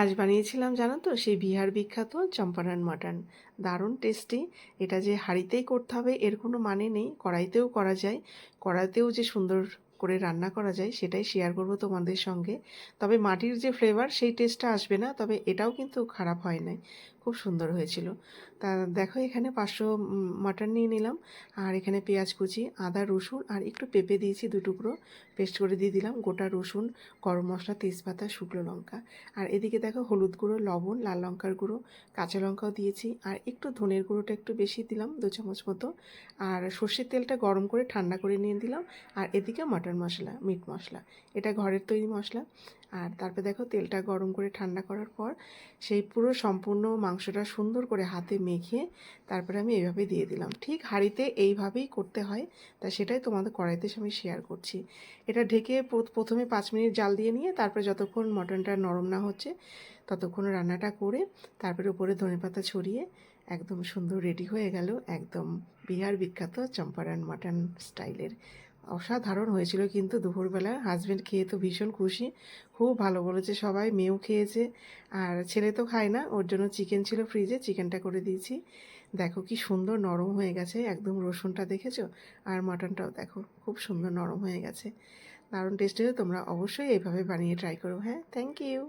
আজ বানিয়েছিলাম জানো তো সেই বিহার বিখ্যাত চম্পারন মাটন। দারুণ টেস্টি। এটা যে হাঁড়িতেই করতে হবে এর কোনো মানে নেই, কড়াইতেও করা যায়। কড়াইতেও যে সুন্দর করে রান্না করা যায় সেটাই শেয়ার করব তোমাদের সঙ্গে। তবে মাটির যে ফ্লেভার সেই টেস্টটা আসবে না, তবে এটাও কিন্তু খারাপ হয় নাই, খুব সুন্দর হয়েছিল। তা দেখো এখানে 500 মাটন নিয়ে নিলাম। আর এখানে পেঁয়াজ কুচি, আদা রসুন আর একটু পেঁপে দিয়েছি 2 টুকরো, পেস্ট করে দিয়ে দিলাম। গোটা রসুন, গরম মশলা, তেজপাতা, শুকনো লঙ্কা। আর এদিকে দেখো হলুদ গুঁড়ো, লবণ, লাল লঙ্কার গুঁড়ো, কাঁচা লঙ্কাও দিয়েছি। আর একটু ধনের গুঁড়োটা একটু বেশি দিলাম, 2 চামচ মতো। আর সর্ষের তেলটা গরম করে ঠান্ডা করে নিয়ে দিলাম। আর এদিকে মাটন মশলা, মিট মশলা, এটা ঘরের তৈরি মশলা। আর তারপরে দেখো তেলটা গরম করে ঠান্ডা করার পর সেই পুরো সম্পূর্ণ মাংসটা সুন্দর করে হাতে মেখে তারপরে আমি এইভাবে দিয়ে দিলাম। ঠিক হাঁড়িতে এইভাবেই করতে হয়, তা সেটাই তোমাদের কড়াইতে আমি শেয়ার করছি। এটা ঢেকে প্রথমে 5 মিনিট জাল দিয়ে নিয়ে তারপরে যতক্ষণ মটনটা নরম না হচ্ছে ততক্ষণ রান্নাটা করে তারপরে উপরে ধনেপাতা ছড়িয়ে একদম সুন্দর রেডি হয়ে গেল একদম বিহার বিখ্যাত চম্পারন মাটন স্টাইলের। অসাধারণ হয়েছিল কিন্তু দুপুরবেলা হাজব্যান্ড খেয়ে তো ভীষণ খুশি, খুব ভালো বলেছে সবাই, মেয়েও খেয়েছে। আর ছেলে তো খায় না, ওর জন্য চিকেন ছিল ফ্রিজে, চিকেনটা করে দিয়েছি। দেখো কি সুন্দর নরম হয়ে গেছে একদম, রসুনটা দেখেছো? আর মাটনটাও দেখো খুব সুন্দর নরম হয়ে গেছে। দারুণ টেস্টি হলে তোমরা অবশ্যই এইভাবে বানিয়ে ট্রাই করো। হ্যাঁ, থ্যাংক ইউ।